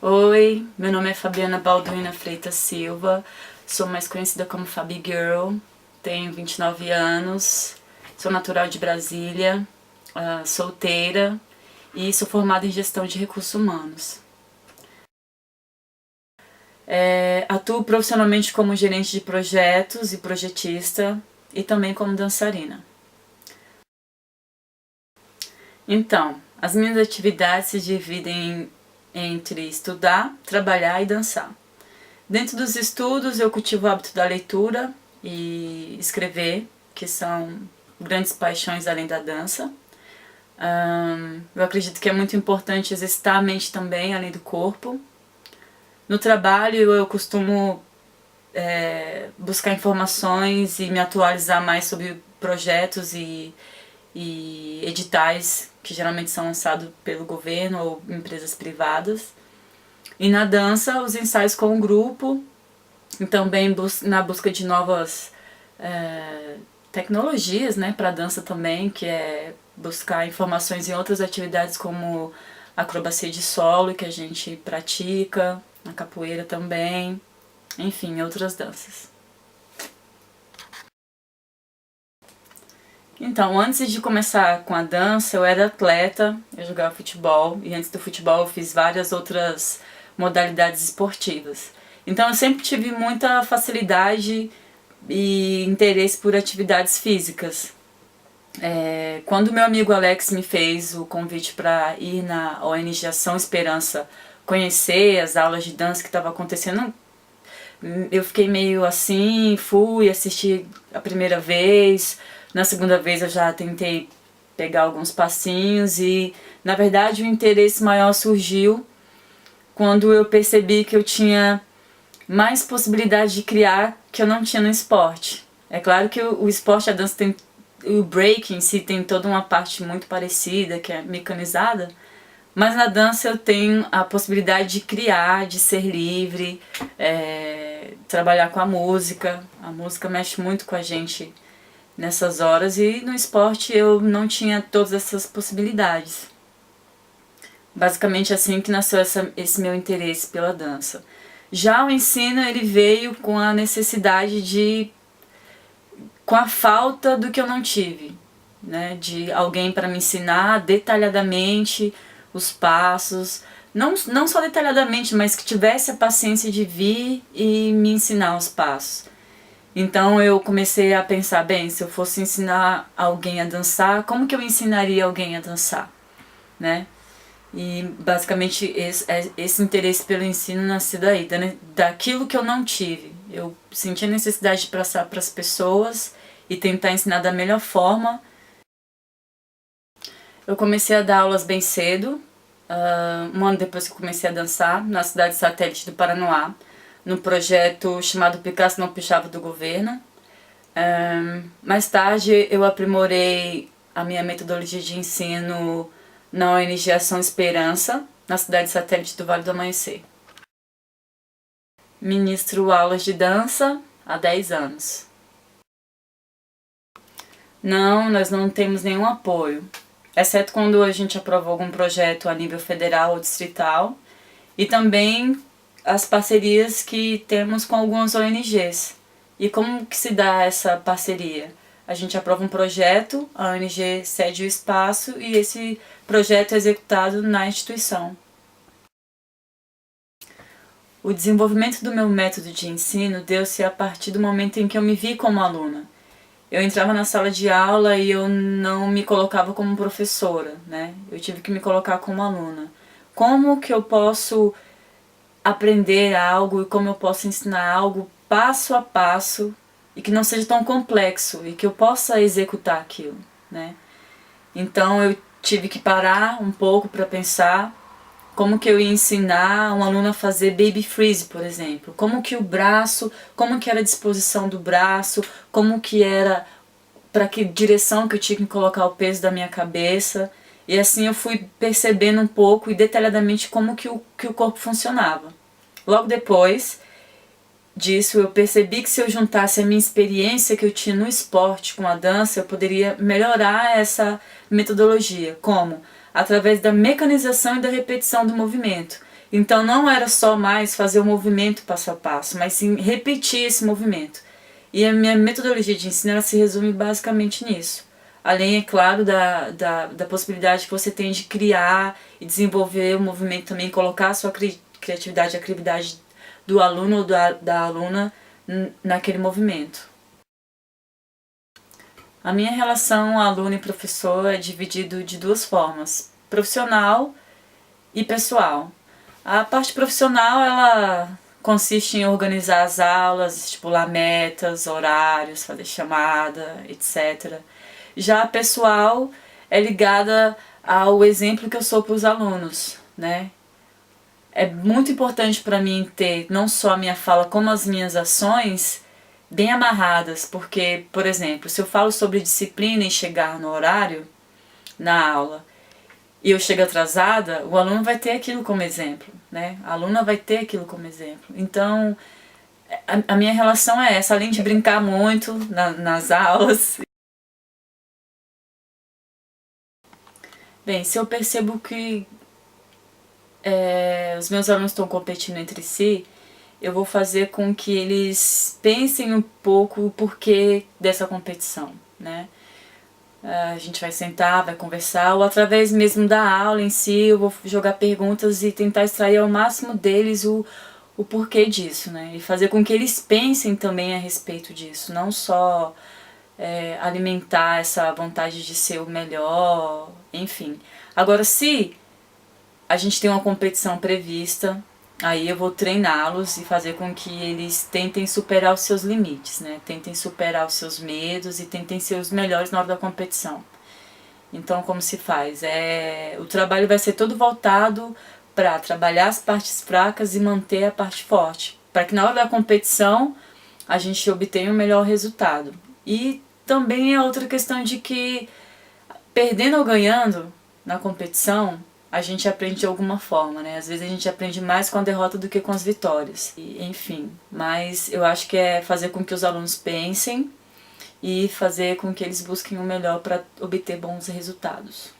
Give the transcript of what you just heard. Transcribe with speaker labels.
Speaker 1: Oi, meu nome é Fabiana Balduina Freitas Silva, sou mais conhecida como Fabi Girl, tenho 29 anos, sou natural de Brasília, solteira e sou formada em gestão de recursos humanos. Atuo profissionalmente como gerente de projetos e projetista e também como dançarina. Então, as minhas atividades se dividem entre estudar, trabalhar e dançar. Dentro dos estudos, eu cultivo o hábito da leitura e escrever, que são grandes paixões além da dança. Eu acredito que é muito importante exercitar a mente também, além do corpo. No trabalho, eu costumo buscar informações e me atualizar mais sobre projetos e editais que geralmente são lançados pelo governo ou empresas privadas. E na dança, os ensaios com o grupo, e também na busca de novas tecnologias, né, para dança também, que é buscar informações em outras atividades como acrobacia de solo, que a gente pratica, a capoeira também, enfim, outras danças. Então, antes de começar com a dança, eu era atleta, eu jogava futebol, e antes do futebol eu fiz várias outras modalidades esportivas. Então eu sempre tive muita facilidade e interesse por atividades físicas. Quando meu amigo Alex me fez o convite para ir na ONG Ação Esperança conhecer as aulas de dança que estavam acontecendo, eu fiquei meio assim, fui assistir a primeira vez, na segunda vez eu já tentei pegar alguns passinhos e, na verdade, o interesse maior surgiu quando eu percebi que eu tinha mais possibilidade de criar que eu não tinha no esporte. É claro que o esporte, a dança tem, o break em si tem toda uma parte muito parecida, que é mecanizada, mas na dança eu tenho a possibilidade de criar, de ser livre, trabalhar com a música. A música mexe muito com a gente nessas horas e no esporte eu não tinha todas essas possibilidades. Basicamente assim que nasceu esse meu interesse pela dança. Já o ensino ele veio com a necessidade com a falta do que eu não tive, né? De alguém para me ensinar detalhadamente os passos, não só detalhadamente, mas que tivesse a paciência de vir e me ensinar os passos. Então eu comecei a pensar, bem, se eu fosse ensinar alguém a dançar, como que eu ensinaria alguém a dançar, né? E basicamente esse interesse pelo ensino nasceu daí, daquilo que eu não tive. Eu senti a necessidade de passar para as pessoas e tentar ensinar da melhor forma. Eu comecei a dar aulas bem cedo, um ano depois que eu comecei a dançar, na cidade satélite do Paranoá, no projeto chamado Picasso Não Pichava do governo. Mais tarde eu aprimorei a minha metodologia de ensino na ONG Ação Esperança, na cidade satélite do Vale do Amanhecer. Ministro aulas de dança há 10 anos. Não, nós não temos nenhum apoio, exceto quando a gente aprova algum projeto a nível federal ou distrital, e também as parcerias que temos com algumas ONGs. E como que se dá essa parceria? A gente aprova um projeto, a ONG cede o espaço e esse projeto é executado na instituição. O desenvolvimento do meu método de ensino deu-se a partir do momento em que eu me vi como aluna. Eu entrava na sala de aula e eu não me colocava como professora, né? Eu tive que me colocar como aluna. Como que eu posso aprender algo e como eu posso ensinar algo passo a passo e que não seja tão complexo e que eu possa executar aquilo, né? Então eu tive que parar um pouco para pensar como que eu ia ensinar um aluno a fazer baby freeze, por exemplo. Como que o braço, como que era a disposição do braço, como que era, para que direção que eu tinha que colocar o peso da minha cabeça. E assim eu fui percebendo um pouco e detalhadamente como que o corpo funcionava. Logo depois disso eu percebi que se eu juntasse a minha experiência que eu tinha no esporte com a dança, eu poderia melhorar essa metodologia. Como? Através da mecanização e da repetição do movimento. Então não era só mais fazer o movimento passo a passo, mas sim repetir esse movimento. E a minha metodologia de ensino ela se resume basicamente nisso. Além, é claro, da possibilidade que você tem de criar e desenvolver o movimento também, colocar a sua criatividade, a criatividade do aluno ou da aluna naquele movimento. A minha relação aluno e professor é dividido de duas formas, profissional e pessoal. A parte profissional, ela consiste em organizar as aulas, estipular metas, horários, fazer chamada, etc. Já a pessoal é ligada ao exemplo que eu sou para os alunos, né? É muito importante para mim ter não só a minha fala, como as minhas ações bem amarradas, porque, por exemplo, se eu falo sobre disciplina e chegar no horário, na aula, e eu chego atrasada, o aluno vai ter aquilo como exemplo, né? A aluna vai ter aquilo como exemplo. Então, a minha relação é essa, além de brincar muito nas aulas. Bem, se eu percebo que os meus alunos estão competindo entre si, eu vou fazer com que eles pensem um pouco o porquê dessa competição, né? A gente vai sentar, vai conversar, ou através mesmo da aula em si, eu vou jogar perguntas e tentar extrair ao máximo deles o porquê disso, né? E fazer com que eles pensem também a respeito disso, não só alimentar essa vontade de ser o melhor, enfim. Agora, se a gente tem uma competição prevista, aí eu vou treiná-los e fazer com que eles tentem superar os seus limites, né? Tentem superar os seus medos e tentem ser os melhores na hora da competição. Então, como se faz? O trabalho vai ser todo voltado para trabalhar as partes fracas e manter a parte forte, para que na hora da competição a gente obtenha o melhor resultado. E também é outra questão de que, perdendo ou ganhando na competição, a gente aprende de alguma forma, né? Às vezes a gente aprende mais com a derrota do que com as vitórias. E, enfim, mas eu acho que é fazer com que os alunos pensem e fazer com que eles busquem o melhor para obter bons resultados.